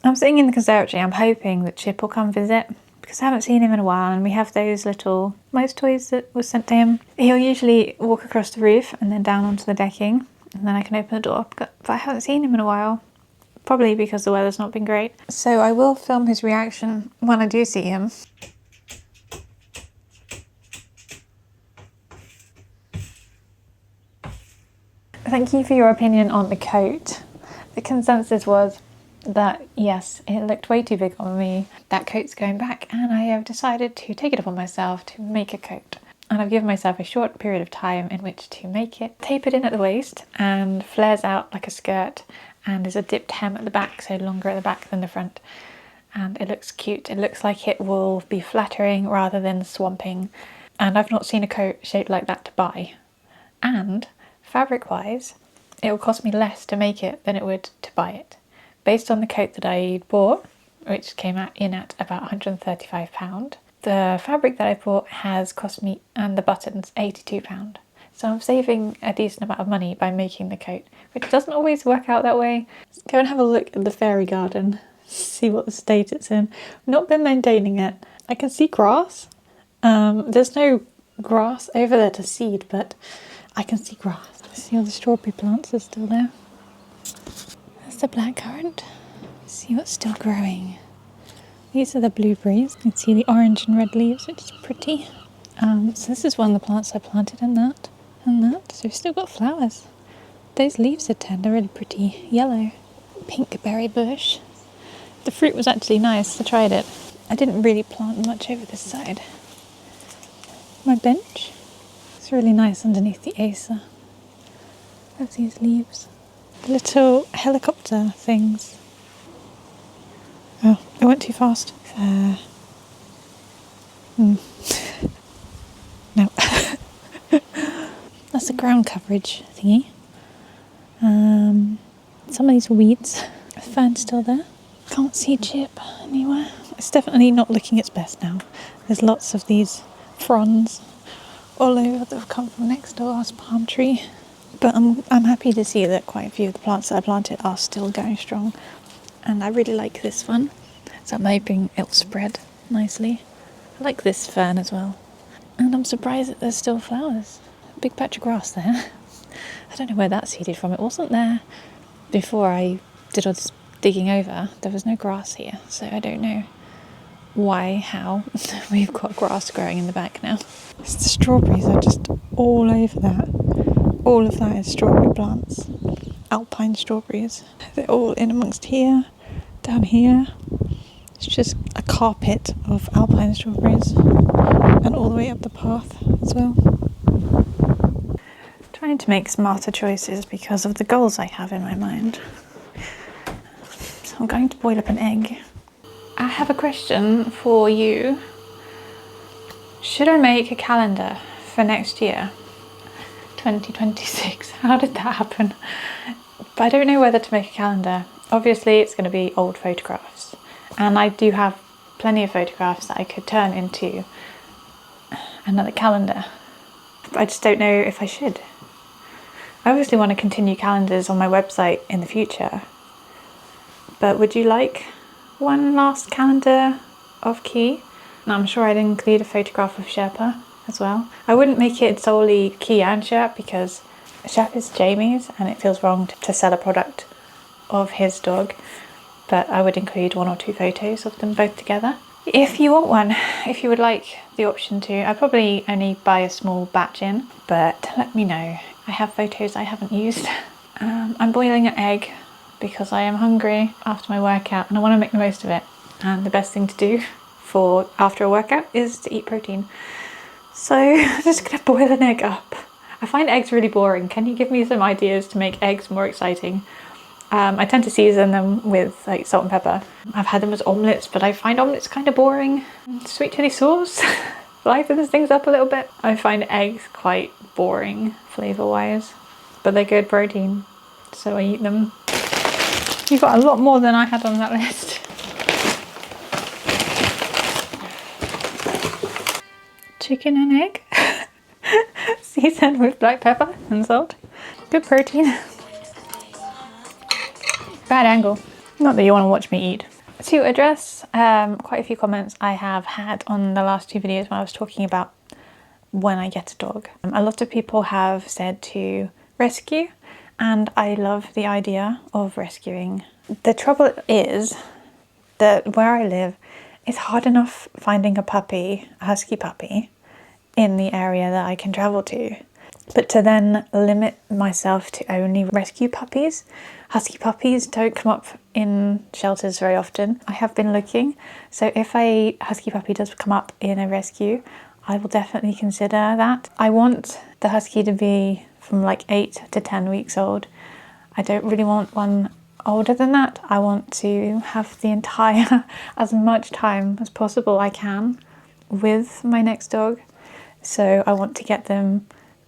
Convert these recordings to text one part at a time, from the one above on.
I'm sitting in the conservatory. I'm hoping that Chip will come visit because I haven't seen him in a while, and we have those little mouse toys that was sent to him. He'll usually walk across the roof and then down onto the decking, and then I can open the door, but I haven't seen him in a while, probably because the weather's not been great. So I will film his reaction when I do see him. Thank you for your opinion on the coat. The consensus was that yes, it looked way too big on me. That coat's going back, and I have decided to take it upon myself to make a coat. And I've given myself a short period of time in which to make it. Tapered in at the waist and flares out like a skirt, and is a dipped hem at the back, so longer at the back than the front. And it looks cute. It looks like it will be flattering rather than swamping. And I've not seen a coat shaped like that to buy. And fabric wise, it will cost me less to make it than it would to buy it. Based on the coat that I bought, which came in at about £135, the fabric that I bought has cost me, and the buttons, £82. So I'm saving a decent amount of money by making the coat, which doesn't always work out that way. Let's go and have a look at the fairy garden, see what the state it's in. I've not been maintaining it. I can see grass. There's no grass over there to seed, but I can see grass. I see all the strawberry plants are still there. There's the blackcurrant. See what's still growing. These are the blueberries. You can see the orange and red leaves, which is pretty. So this is one of the plants I planted, and that. So we've still got flowers. Those leaves are tender, really pretty yellow. Pink berry bush. The fruit was actually nice. I tried it. I didn't really plant much over this side. My bench. It's really nice underneath the acer. There's these leaves. Little helicopter things. Oh, it went too fast. No. That's the ground coverage thingy. Some of these weeds. The fern's still there. Can't see Chip anywhere. It's definitely not looking its best now. There's lots of these fronds all over that have come from next door's palm tree. But I'm happy to see that quite a few of the plants that I planted are still going strong. And I really like this one. So I'm hoping it'll spread nicely. I like this fern as well. And I'm surprised that there's still flowers. A big patch of grass there. I don't know where that's seeded from. It wasn't there before I did all this digging over. There was no grass here. So I don't know how we've got grass growing in the back now. The strawberries are just all over that. All of that is strawberry plants. Alpine strawberries. They're all in amongst here, down here. It's just a carpet of alpine strawberries. And all the way up the path as well. Trying to make smarter choices because of the goals I have in my mind. So I'm going to boil up an egg. I have a question for you. Should I make a calendar for next year? 2026. How did that happen? But I don't know whether to make a calendar. Obviously it's going to be old photographs, and I do have plenty of photographs that I could turn into another calendar, but I just don't know if I should. I obviously want to continue calendars on my website in the future, but would you like one last calendar of Key? And I'm sure I'd include a photograph of Sherpa as well. I wouldn't make it solely Key and Sherp because Sherp is Jamie's and it feels wrong to sell a product of his dog, but I would include 1 or 2 photos of them both together. If you want one, if you would like the option to, I'd probably only buy a small batch in, but let me know. I have photos I haven't used. I'm boiling an egg because I am hungry after my workout and I want to make the most of it. And the best thing to do for after a workout is to eat protein. So I'm just going to boil an egg up. I find eggs really boring. Can you give me some ideas to make eggs more exciting? I tend to season them with like salt and pepper. I've had them as omelettes, but I find omelettes kind of boring. Sweet chili sauce lightens things up a little bit. I find eggs quite boring flavour wise, but they're good protein, so I eat them. You've got a lot more than I had on that list. Chicken and egg seasoned with black pepper and salt. Good protein. Bad angle. Not that you want to watch me eat. To address quite a few comments I have had on the last 2 videos when I was talking about when I get a dog. A lot of people have said to rescue, and I love the idea of rescuing. The trouble is that where I live, it's hard enough finding a puppy, a husky puppy, in the area that I can travel to. But to then limit myself to only rescue puppies, husky puppies don't come up in shelters very often. I have been looking, so if a husky puppy does come up in a rescue, I will definitely consider that. I want the husky to be from like 8 to 10 weeks old. I don't really want one older than that. I want to have the entire, as much time as possible I can with my next dog. So I want to get them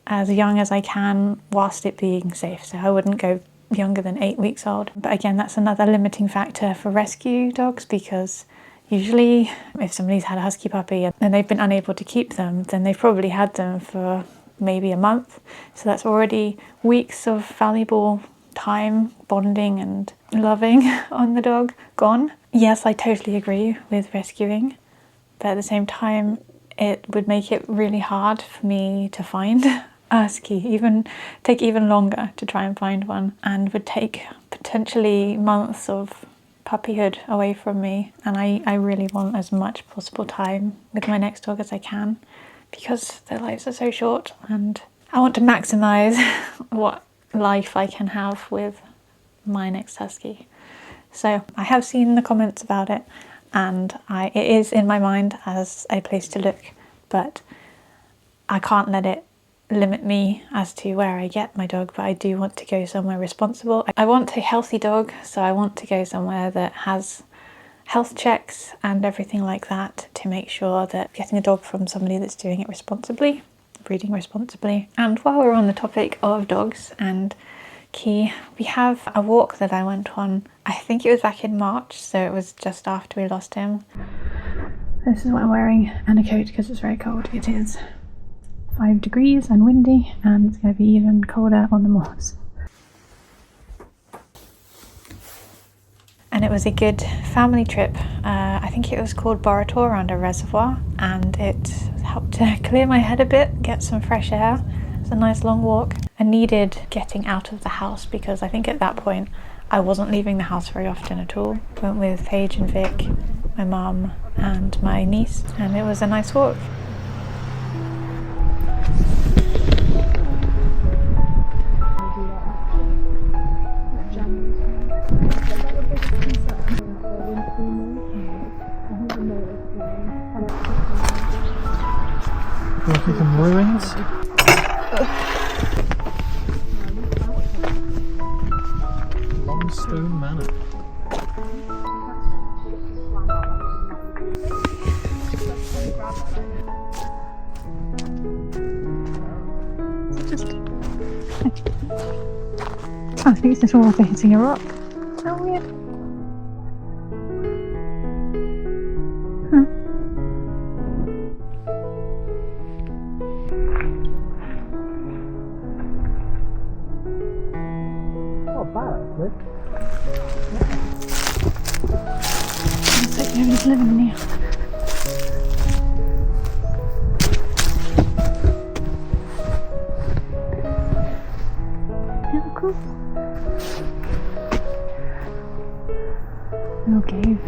as young as I can whilst it being safe. So I wouldn't go younger than 8 weeks old. But again, that's another limiting factor for rescue dogs, because usually if somebody's had a husky puppy and they've been unable to keep them, then they've probably had them for maybe a month. So that's already weeks of valuable time bonding and loving on the dog gone. Yes, I totally agree with rescuing, but at the same time, it would make it really hard for me to find a husky, take even longer to try and find one, and would take potentially months of puppyhood away from me. And I really want as much possible time with my next dog as I can, because their lives are so short, and I want to maximize what life I can have with my next husky. So I have seen the comments about it, and it is in my mind as a place to look, but I can't let it limit me as to where I get my dog. But I do want to go somewhere responsible. I want a healthy dog, so I want to go somewhere that has health checks and everything like that, to make sure that getting a dog from somebody that's doing it responsibly, breeding responsibly. And while we're on the topic of dogs and Key, we have a walk that I went on, I think it was back in March, so it was just after we lost him. This is what I'm wearing, and a coat because it's very cold. It is 5 degrees and windy, and it's going to be even colder on the moors. And it was a good family trip. I think it was called Borator, around a reservoir, and it helped to clear my head a bit, get some fresh air. It was a nice long walk. I needed getting out of the house, because I think at that point I wasn't leaving the house very often at all. Went with Paige and Vic, my mum and my niece, and it was a nice walk. We'll see some ruins. Longstone Manor. I think it's just water hitting a rock. How weird. Not bad, actually. Looks like nobody's living in here. Yeah, cool. Little cave.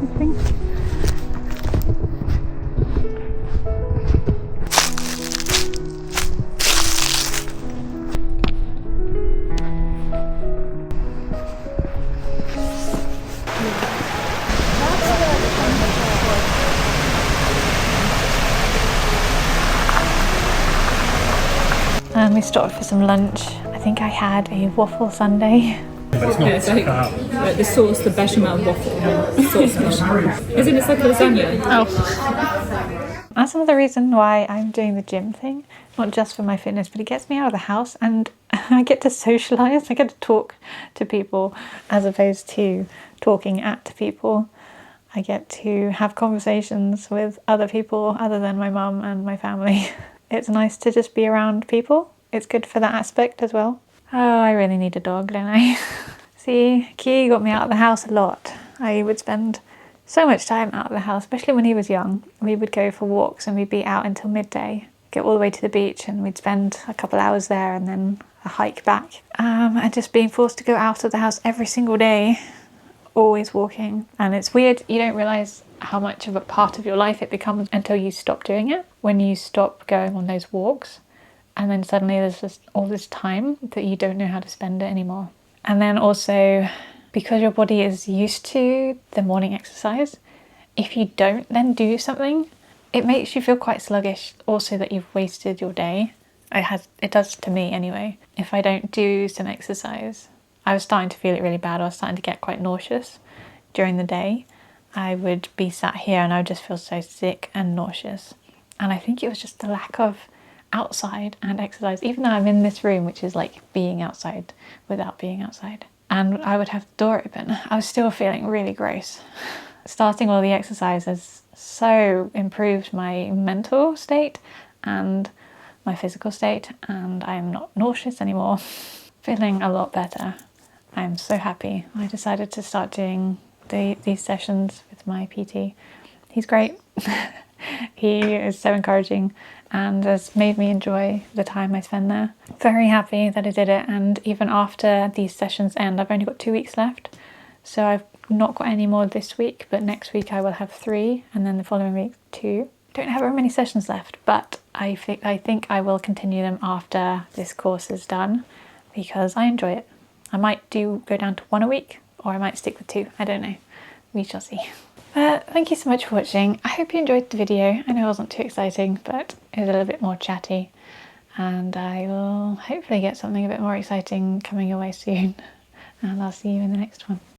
I think. And we stopped for some lunch. I think I had a waffle sundae. But it's not. Yeah, it's like the sauce, the bechamel waffle sauce bechamel. Isn't it like a lasagna? Oh. That's another reason why I'm doing the gym thing. Not just for my fitness, but it gets me out of the house, and I get to socialise. I get to talk to people as opposed to talking at people. I get to have conversations with other people other than my mum and my family. It's nice to just be around people. It's good for that aspect as well. Oh, I really need a dog, don't I? See, Key got me out of the house a lot. I would spend so much time out of the house, especially when he was young. We would go for walks and we'd be out until midday, get all the way to the beach, and we'd spend a couple hours there and then a hike back. And just being forced to go out of the house every single day, always walking. And it's weird, you don't realise how much of a part of your life it becomes until you stop doing it. When you stop going on those walks, and then suddenly there's just all this time that you don't know how to spend it anymore. And then also, because your body is used to the morning exercise, if you don't then do something, it makes you feel quite sluggish also that you've wasted your day. It does to me anyway. If I don't do some exercise, I was starting to feel it really bad. I was starting to get quite nauseous during the day. I would be sat here and I would just feel so sick and nauseous. And I think it was just the lack of outside and exercise, even though I'm in this room, which is like being outside without being outside. And I would have the door open. I was still feeling really gross. Starting all the exercise has so improved my mental state and my physical state, and I'm not nauseous anymore. Feeling a lot better. I'm so happy. I decided to start doing these sessions with my PT. He's great. He is so encouraging and has made me enjoy the time I spend there. Very happy that I did it, and even after these sessions end, I've only got 2 weeks left. So I've not got any more this week, but next week I will have 3, and then the following week 2. Don't have very many sessions left, but I think I will continue them after this course is done because I enjoy it. I might go down to 1 a week, or I might stick with 2. I don't know. We shall see. Thank you so much for watching. I hope you enjoyed the video. I know it wasn't too exciting, but it was a little bit more chatty, and I will hopefully get something a bit more exciting coming your way soon. And I'll see you in the next one.